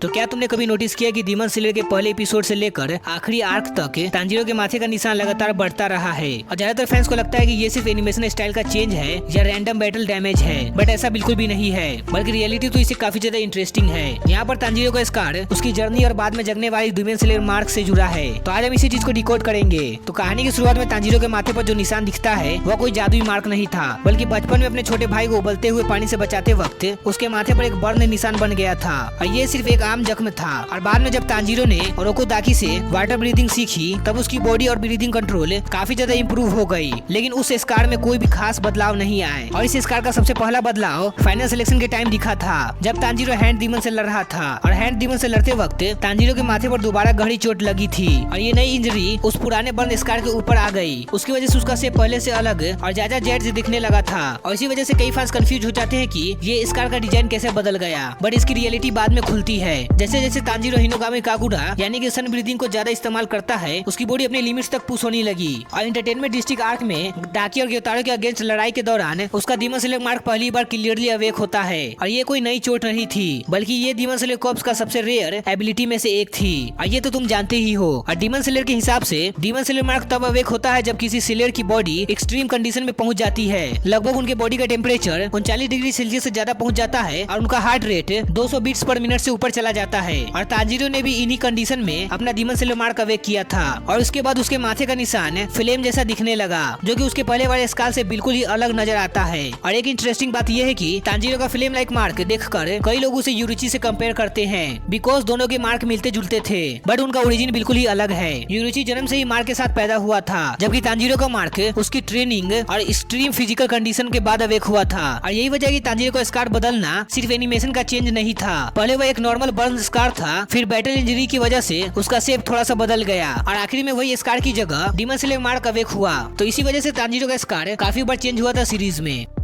तो क्या तुमने कभी नोटिस किया कि डीमन स्लेयर के पहले एपिसोड से लेकर आखिरी आर्क तक तांजीरो के माथे का निशान लगातार बढ़ता रहा है और ज्यादातर फैंस को लगता है कि ये सिर्फ एनिमेशन स्टाइल का चेंज है या रैंडम बैटल डैमेज है, बट ऐसा बिल्कुल भी नहीं है, बल्कि रियलिटी तो इससे काफी ज्यादा इंटरेस्टिंग है। यहाँ पर तांजीरो का स्कार उसकी जर्नी और बाद में जगने वाली डीमन स्लेयर मार्क से जुड़ा है। तो आज हम इसी चीज को डिकोड करेंगे। तो कहानी की शुरुआत में तांजीरो के माथे पर जो निशान दिखता है वह कोई जादुई मार्क नहीं था, बल्कि बचपन में अपने छोटे भाई को उबलते हुए पानी से बचाते वक्त उसके माथे पर एक बर्न निशान बन गया था और ये सिर्फ एक आम जख्म था। और बाद में जब तांजीरो ने ओरोकोदाकी से वाटर ब्रीदिंग सीखी तब उसकी बॉडी और ब्रीदिंग कंट्रोल काफी ज्यादा इम्प्रूव हो गई, लेकिन उस स्कार में कोई भी खास बदलाव नहीं आए। और इस स्कार का सबसे पहला बदलाव फाइनल सिलेक्शन के टाइम दिखा था, जब तांजीरो हैंड डीमन से लड़ रहा था और हैंड डीमन से लड़ते वक्त तांजीरो के माथे पर दोबारा गहरी चोट लगी थी और ये नई इंजरी उस पुराने बर्न स्कार के ऊपर आ गई। उसकी वजह से उसका शेप पहले से अलग और ज्यादा जेड से दिखने लगा था और इसी वजह से कई फैंस कंफ्यूज हो जाते हैं कि ये स्कार का डिजाइन कैसे बदल गया, बट इसकी रियलिटी बाद में खुलती है। जैसे जैसे तांजीरो हिनोगामी काकुरा यानी कि सन ब्रीदिंग को ज्यादा इस्तेमाल करता है, उसकी बॉडी अपने लिमिट्स तक पुश होने लगी और एंटरटेनमेंट डिस्ट्रिक्ट आर्क में डाकी और ग्योतारो के अगेंस्ट लड़ाई के दौरान उसका डीमन स्लेयर मार्क पहली बार क्लियरली अवेक होता है। और ये कोई नई चोट नहीं थी, बल्कि ये डीमन स्लेयर कॉर्प्स का सबसे रेयर एबिलिटी में से एक थी और ये तो तुम जानते ही हो। और डीमन स्लेयर के हिसाब से डीमन स्लेयर मार्क तब अवेक होता है जब किसी स्लेयर की बॉडी एक्सट्रीम कंडीशन में पहुंच जाती है। लगभग उनके बॉडी का टेम्परेचर 39 डिग्री सेल्सियस से ज्यादा पहुंच जाता है और उनका heart rate 200 beats per minute से ऊपर चला जाता है। और तांजीरो ने भी इन्हीं कंडीशन में अपना डीमन स्लेयर मार्क अवेक किया था और उसके बाद उसके माथे का निशान फ्लेम जैसा दिखने लगा, जो कि उसके पहले वाले स्काल से बिल्कुल ही अलग नजर आता है। और एक इंटरेस्टिंग बात यह है कि तांजीरो का फ्लेम लाइक मार्क देखकर कई लोग उसे यूरिची से कंपेयर करते हैं, बिकॉज दोनों के मार्क मिलते जुलते थे, बट उनका ओरिजिन बिल्कुल ही अलग है। यूरिची जन्म से ही मार्क के साथ पैदा हुआ था, जबकि तांजीरो का मार्क उसकी ट्रेनिंग और एक्सट्रीम फिजिकल कंडीशन के बाद अवेक हुआ था। और यही वजह कि तांजीरो का स्कार बदलना सिर्फ एनिमेशन का चेंज नहीं था, पहले वह एक नॉर्मल बर्न स्कार था, फिर बैटल इंजरी की वजह से उसका शेप थोड़ा सा बदल गया और आखिरी में वही स्कार की जगह डीमन स्लेयर मार्क अवेक हुआ। तो इसी वजह से तांजीरो का स्कार काफी बार चेंज हुआ था सीरीज में।